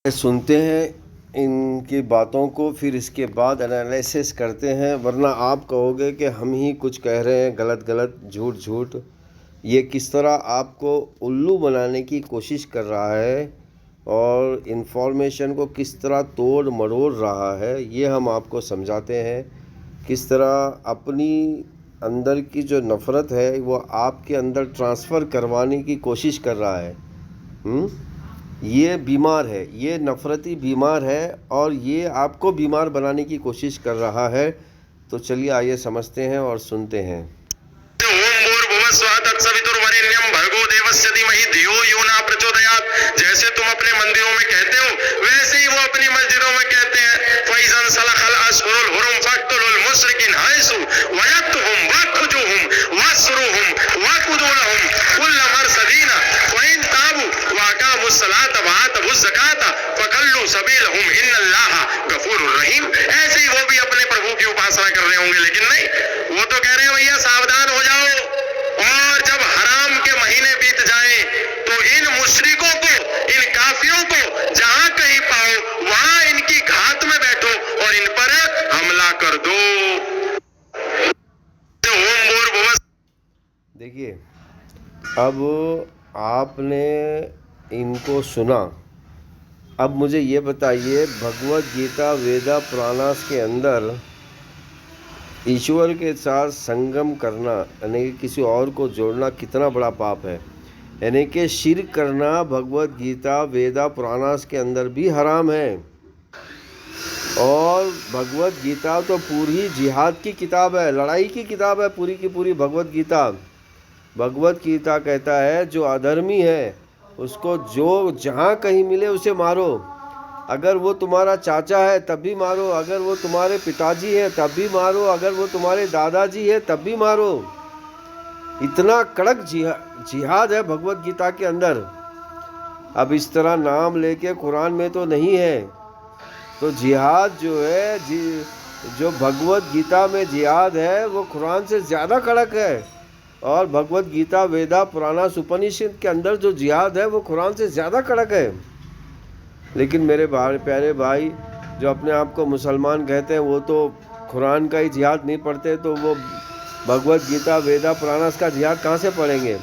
सुनते हैं इनकी बातों को, फिर इसके बाद एनालिसिस करते हैं, वरना आप कहोगे कि हम ही कुछ कह रहे हैं गलत गलत, झूठ झूठ। ये किस तरह आपको उल्लू बनाने की कोशिश कर रहा है और इन्फॉर्मेशन को किस तरह तोड़ मरोड़ रहा है, ये हम आपको समझाते हैं। किस तरह अपनी अंदर की जो नफ़रत है वो आपके अंदर ट्रांसफ़र करवाने की कोशिश कर रहा है। ये बीमार है, ये नफ़रती बीमार है और ये आपको बीमार बनाने की कोशिश कर रहा है। तो चलिए आइए समझते हैं और सुनते हैं। जैसे तुम अपने मंदिरों में कहते हो वैसे ही वो अपनी मस्जिदों में कहते हैं। फैज़न सलखल अशहुरुल हुरुम फक्तुलुल मुशरिकीन हैसु वजदतुहुम वखजुहुम वस्रुहुम वकुदुलहुम कुल्ल मरसदीना वइन ताबू वअकामुस सलात वआतुज ज़कात फखल्लू सबीलहुम इन्नल्लाहा गफूरुर रहीम। ऐसे ही वो भी अपने प्रभु की उपासना कर रहे होंगे, लेकिन नहीं, वो तो कह रहे हैं भैया सावधान हो जाओ। और जब हराम के महीने बीत जाएं तो इन मुशरिकों को, इन काफिरों को जहां कहीं पाओ वहां इनकी घात में बैठो और इन पर हमला कर दो। देखिए, अब आपने इनको सुना, अब मुझे ये बताइए, भगवत गीता वेदा पुराणास के अंदर ईश्वर के साथ संगम करना यानी कि किसी और को जोड़ना कितना बड़ा पाप है। यानी कि शिर्क करना भगवत गीता वेदा पुराणास के अंदर भी हराम है। और भगवत गीता तो पूरी जिहाद की किताब है, लड़ाई की किताब है पूरी की पूरी भगवत गीता। भगवत गीता कहता है जो अधर्मी है उसको जो जहाँ कहीं मिले उसे मारो। अगर वो तुम्हारा चाचा है तब भी मारो, अगर वो तुम्हारे पिताजी है तब भी मारो, अगर वो तुम्हारे दादाजी है तब भी मारो। इतना कड़क जिहाद है भगवत गीता के अंदर। अब इस तरह नाम लेके कुरान में तो नहीं है। तो जिहाद जो है, जो भगवत गीता में जिहाद है वो कुरान से ज़्यादा कड़क है। और भगवत गीता वेदा पुराना उपनिषद के अंदर जो जिहाद है वो कुरान से ज़्यादा कड़क है। लेकिन मेरे प्यारे भाई जो अपने आप को मुसलमान कहते हैं वो तो कुरान का ही जिहाद नहीं पढ़ते, तो वो भगवत गीता वेदा पुराणास का जिहाद कहाँ से पढ़ेंगे।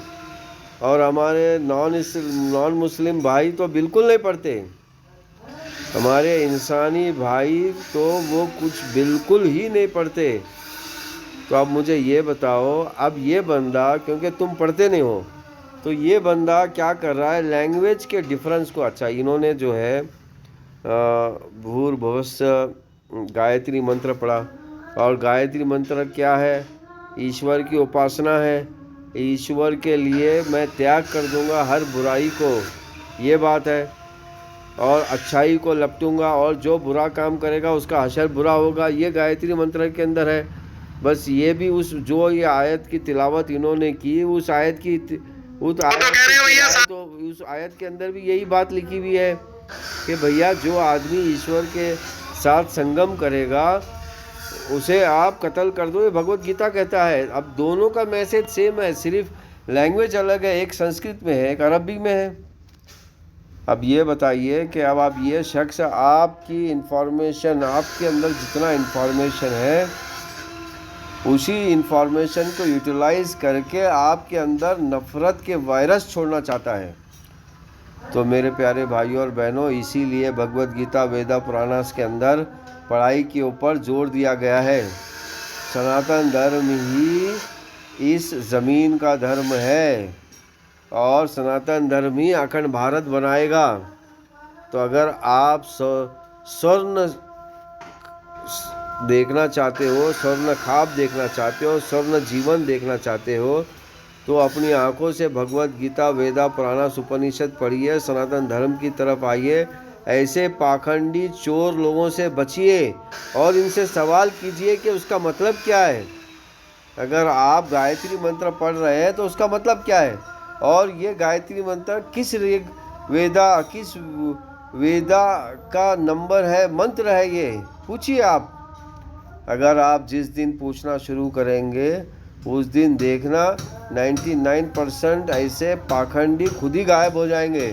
और हमारे नॉन मुस्लिम भाई तो बिल्कुल नहीं पढ़ते। हमारे इंसानी भाई तो वो कुछ बिल्कुल ही नहीं पढ़ते। तो अब मुझे ये बताओ, अब ये बंदा, क्योंकि तुम पढ़ते नहीं हो, तो ये बंदा क्या कर रहा है, लैंग्वेज के डिफरेंस को, अच्छा इन्होंने जो है भूर्भुवस्सुः गायत्री मंत्र पढ़ा। और गायत्री मंत्र क्या है, ईश्वर की उपासना है। ईश्वर के लिए मैं त्याग कर दूंगा हर बुराई को, ये बात है। और अच्छाई को लपटूंगा और जो बुरा काम करेगा उसका हशर बुरा होगा, ये गायत्री मंत्र के अंदर है। बस ये भी उस जो ये आयत की तिलावत इन्होंने की, उस आयत की उस आयत के अंदर भी यही बात लिखी हुई है कि भैया जो आदमी ईश्वर के साथ संगम करेगा उसे आप कत्ल कर दो, ये भगवत गीता कहता है। अब दोनों का मैसेज सेम है, सिर्फ लैंग्वेज अलग है, एक संस्कृत में है, एक अरबी में है। अब ये बताइए कि अब आप ये शख्स, आपकी इन्फॉर्मेशन, आपके अंदर जितना इन्फॉर्मेशन है उसी इन्फॉर्मेशन को यूटिलाइज़ करके आपके अंदर नफ़रत के वायरस छोड़ना चाहता है। तो मेरे प्यारे भाइयों और बहनों, इसीलिए भगवत गीता वेदा पुराणास के अंदर पढ़ाई के ऊपर जोर दिया गया है। सनातन धर्म ही इस ज़मीन का धर्म है और सनातन धर्म ही अखंड भारत बनाएगा। तो अगर आप स्वर्ण देखना चाहते हो, स्वर्ण ख्वाब देखना चाहते हो, स्वर्ण जीवन देखना चाहते हो, तो अपनी आंखों से भगवत गीता वेदा पुराणास उपनिषद पढ़िए, सनातन धर्म की तरफ आइए। ऐसे पाखंडी चोर लोगों से बचिए और इनसे सवाल कीजिए कि उसका मतलब क्या है। अगर आप गायत्री मंत्र पढ़ रहे हैं तो उसका मतलब क्या है, और ये गायत्री मंत्र किस वेदा का नंबर है, मंत्र है, ये पूछिए आप। अगर आप जिस दिन पूछना शुरू करेंगे उस दिन देखना 99% ऐसे पाखंडी खुद ही गायब हो जाएंगे।